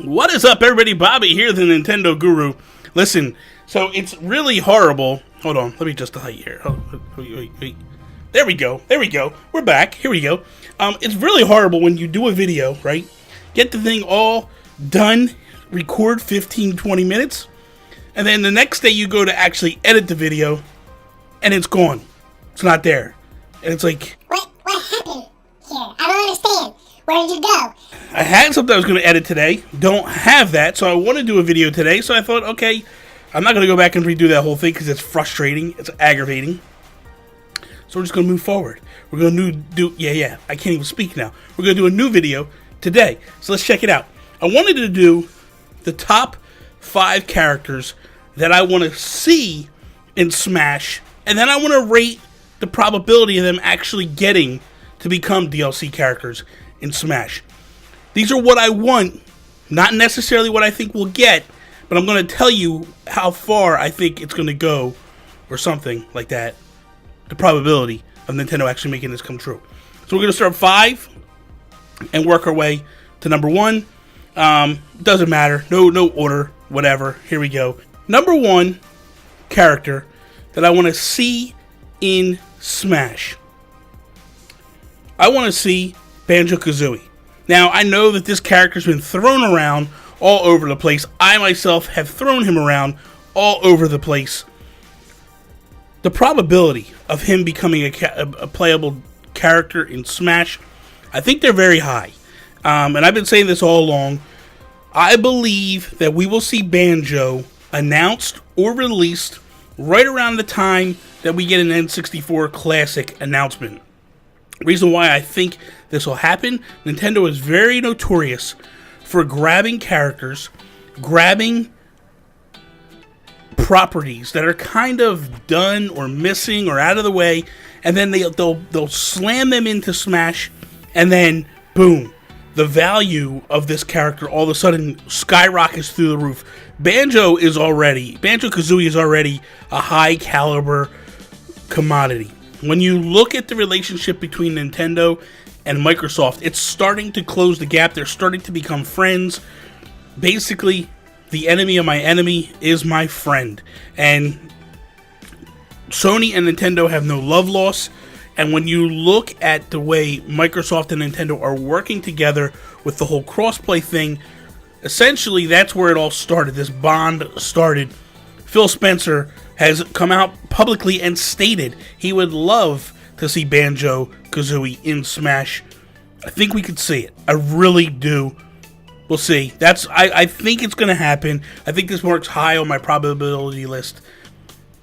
What is up, everybody? Bobby here, the Nintendo Guru. Listen, so it's really horrible. Hold on, let me just height here. Wait. There we go. We're back. Here we go. It's really horrible when you do a video, right? Get the thing all done, record 15, 20 minutes, and then the next day you go to actually edit the video, and it's gone. It's not there. And it's like... What happened here? I don't understand. Where did you go? I had something I was going to edit today. Don't have that, so I want to do a video today. So I thought, okay, I'm not going to go back and redo that whole thing because it's frustrating. It's aggravating. So we're just going to move forward. We're going to do... Yeah, I can't even speak now. We're going to do a new video today. So let's check it out. I wanted to do the top 5 characters that I want to see in Smash. And then I want to rate the probability of them actually getting to become DLC characters in Smash. These are what I want, not necessarily what I think we'll get, but I'm going to tell you how far I think it's going to go, or something like that. The probability of Nintendo actually making this come true. So we're going to start 5 and work our way to number 1. Doesn't matter. No order. Whatever. Here we go. Number 1 character that I want to see in Smash. I want to see BanjoKazooie. Now, I know that this character's been thrown around all over the place. I myself have thrown him around all over the place. The probability of him becoming a playable character in Smash, I think they're very high. And I've been saying this all along. I believe that we will see Banjo announced or released right around the time that we get an N64 Classic announcement. Reason why I think this will happen, Nintendo is very notorious for grabbing characters, grabbing properties that are kind of done or missing or out of the way, and then they'll slam them into Smash, and then boom, the value of this character all of a sudden skyrockets through the roof. BanjoKazooie is already a high caliber commodity. When you look at the relationship between Nintendo and Microsoft, it's starting to close the gap. They're starting to become friends. Basically, the enemy of my enemy is my friend. And Sony and Nintendo have no love lost. And when you look at the way Microsoft and Nintendo are working together with the whole crossplay thing, essentially that's where it all started. This bond started. Phil Spencer has come out publicly and stated he would love to see BanjoKazooie in Smash. I think we could see it. I really do. We'll see. I think it's going to happen. I think this marks high on my probability list,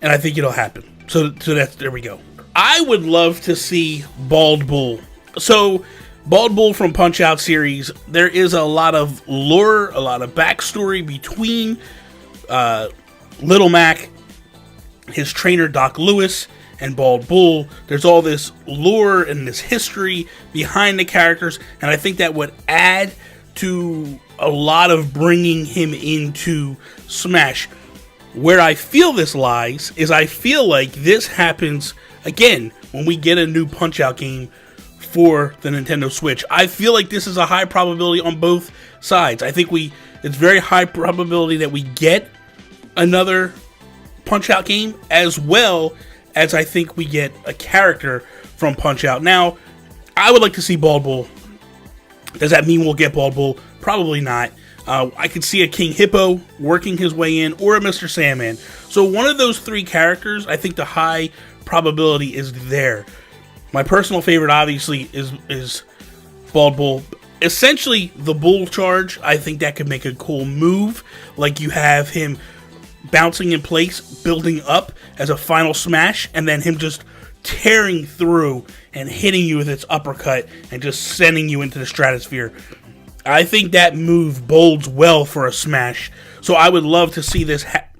and I think it'll happen. So there we go. I would love to see Bald Bull. So, Bald Bull from Punch-Out series, there is a lot of lore, a lot of backstory between Little Mac, his trainer Doc Lewis, and Bald Bull. There's all this lore and this history behind the characters, and I think that would add to a lot of bringing him into Smash. Where I feel this lies is I feel like this happens again when we get a new Punch-Out game for the Nintendo Switch. I feel like this is a high probability on both sides. I think it's very high probability that we get another Punch-Out game, as well as I think we get a character from Punch-Out. Now, I would like to see Bald Bull. Does that mean we'll get Bald Bull? Probably not. I could see a King Hippo working his way in, or a Mr. Sandman. So one of those 3 characters, I think the high probability is there. My personal favorite, obviously, is Bald Bull. Essentially, the Bull Charge, I think that could make a cool move. Like you have him bouncing in place, building up as a final smash, and then him just tearing through and hitting you with its uppercut and just sending you into the stratosphere. I think that move bodes well for a Smash. So I would love to see this happen.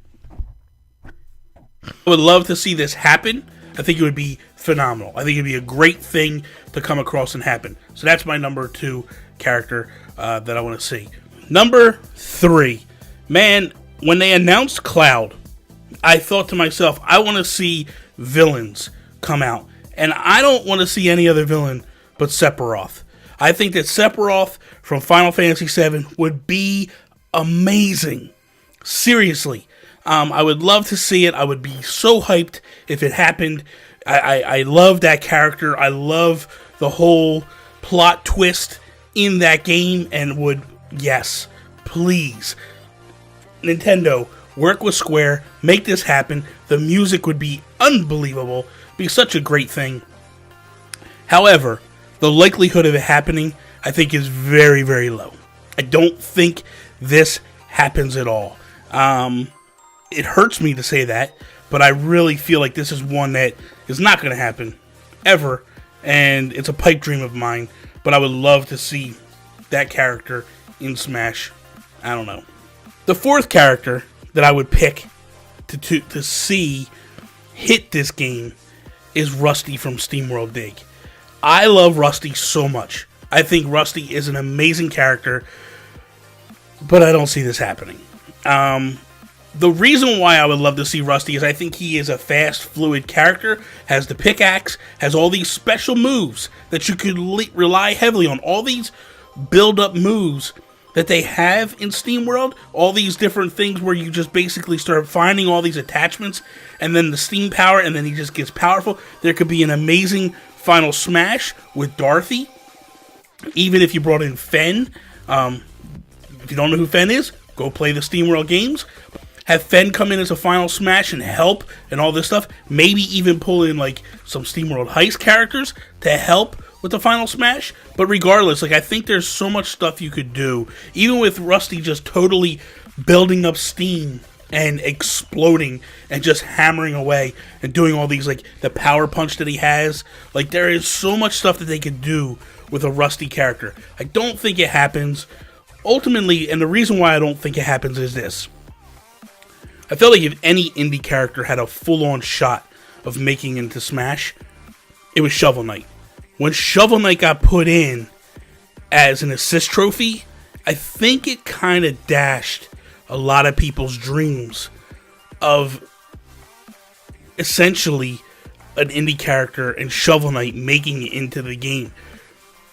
I think it would be phenomenal. I think it'd be a great thing to come across and happen. So that's my number 2 character that I want to see. Number 3. Man, when they announced Cloud, I thought to myself, I want to see villains come out. And I don't want to see any other villain but Sephiroth. I think that Sephiroth from Final Fantasy VII would be amazing. Seriously. I would love to see it. I would be so hyped if it happened. I love that character. I love the whole plot twist in that game and would, yes, please, Nintendo, work with Square, make this happen. The music would be unbelievable. Be such a great thing. However, the likelihood of it happening, I think, is very, very low. I don't think this happens at all. It hurts me to say that, but I really feel like this is one that is not going to happen ever, and it's a pipe dream of mine, but I would love to see that character in Smash. I don't know. The 4th character that I would pick to see hit this game is Rusty from SteamWorld Dig. I love Rusty so much. I think Rusty is an amazing character, but I don't see this happening. The reason why I would love to see Rusty is I think he is a fast, fluid character, has the pickaxe, has all these special moves that you could rely heavily on. All these build-up moves that they have in SteamWorld, all these different things where you just basically start finding all these attachments, and then the steam power, and then he just gets powerful. There could be an amazing final Smash with Dorothy, even if you brought in Fen. If you don't know who Fen is, go play the SteamWorld games. Have Fen come in as a final Smash and help and all this stuff. Maybe even pull in like some SteamWorld Heist characters to help with the final Smash. But regardless, like I think there's so much stuff you could do. Even with Rusty just totally building up steam and exploding and just hammering away and doing all these, like the power punch that he has. Like there is so much stuff that they could do with a Rusty character. I don't think it happens. Ultimately, and the reason why I don't think it happens is this. I feel like if any indie character had a full-on shot of making it into Smash, it was Shovel Knight. When Shovel Knight got put in as an assist trophy, I think it kind of dashed a lot of people's dreams of essentially an indie character and Shovel Knight making it into the game.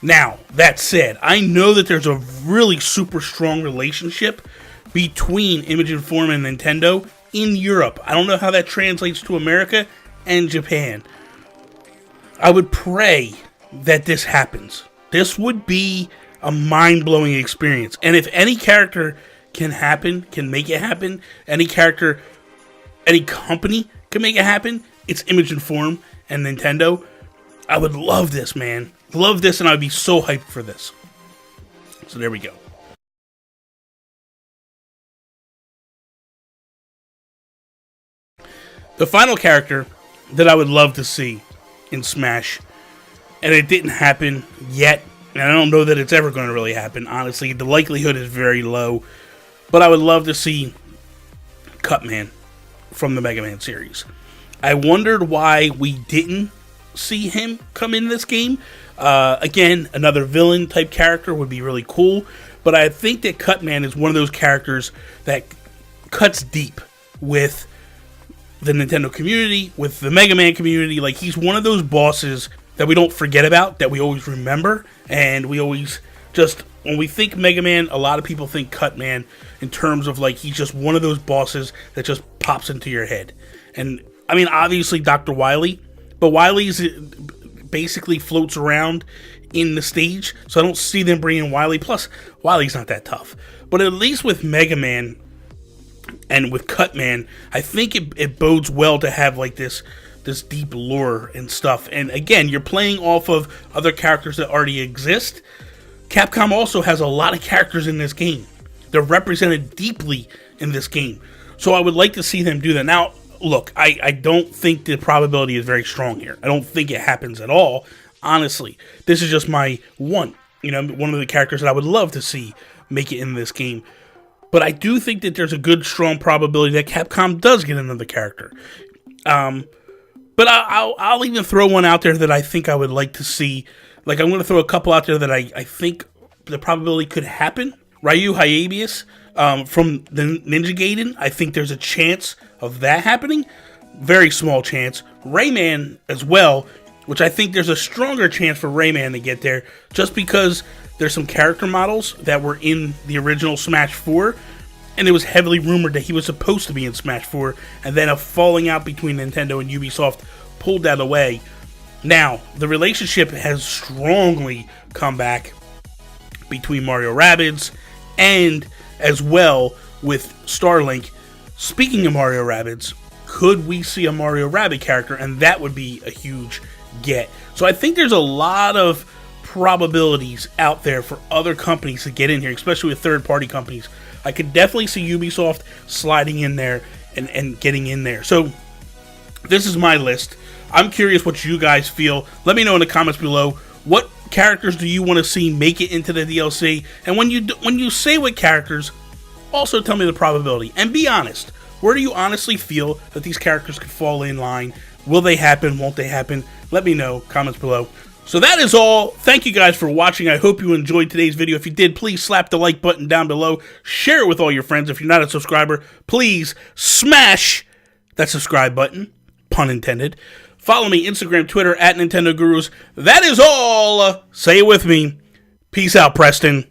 Now, that said, I know that there's a really super strong relationship between Image and Form and Nintendo in Europe. I don't know how that translates to America and Japan. I would pray that this happens. This would be a mind-blowing experience. And if any character can make it happen, any character, any company can make it happen, it's Image and Form and Nintendo. I would love this, man. Love this, and I'd be so hyped for this. So there we go. The final character that I would love to see in Smash, and it didn't happen yet, and I don't know that it's ever going to really happen, honestly. The likelihood is very low, but I would love to see Cutman from the Megaman series. I wondered why we didn't see him come in this game. Again, another villain type character would be really cool, but I think that Cutman is one of those characters that cuts deep with the Nintendo community, with the Mega Man community. Like, he's one of those bosses that we don't forget about, that we always remember, and we always just, when we think Mega Man, a lot of people think Cutman in terms of, like, he's just one of those bosses that just pops into your head. And, I mean, obviously Dr. Wily, but Wily's basically floats around in the stage, so I don't see them bringing Wily. Plus, Wily's not that tough. But at least with Mega Man and with Cutman, I think it bodes well to have like this deep lore and stuff. And again, you're playing off of other characters that already exist. Capcom also has a lot of characters in this game. They're represented deeply in this game. So I would like to see them do that. Now, look, I don't think the probability is very strong here. I don't think it happens at all. Honestly, this is just my one one of the characters that I would love to see make it in this game. But I do think that there's a good, strong probability that Capcom does get another character. But I'll even throw one out there that I think I would like to see. Like, I'm going to throw a couple out there that I think the probability could happen. Ryu Hayabusa from the Ninja Gaiden. I think there's a chance of that happening. Very small chance. Rayman as well, which I think there's a stronger chance for Rayman to get there, just because there's some character models that were in the original Smash 4, and it was heavily rumored that he was supposed to be in Smash 4, and then a falling out between Nintendo and Ubisoft pulled that away. Now, the relationship has strongly come back between Mario Rabbids and as well with Starlink. Speaking of Mario Rabbids, could we see a Mario Rabbid character? And that would be a huge get. So I think there's a lot of probabilities out there for other companies to get in here, especially with third-party companies. I could definitely see Ubisoft sliding in there and getting in there. So this is my list. I'm curious what you guys feel. Let me know in the comments below. What characters do you want to see make it into the DLC? And when you say what characters, also tell me the probability. And be honest. Where do you honestly feel that these characters could fall in line? Will they happen? Won't they happen? Let me know. Comments below. So that is all. Thank you guys for watching. I hope you enjoyed today's video. If you did, please slap the like button down below. Share it with all your friends. If you're not a subscriber, please smash that subscribe button. Pun intended. Follow me, Instagram, Twitter, @NintendoGurus. That is all. Say it with me. Peace out, Preston.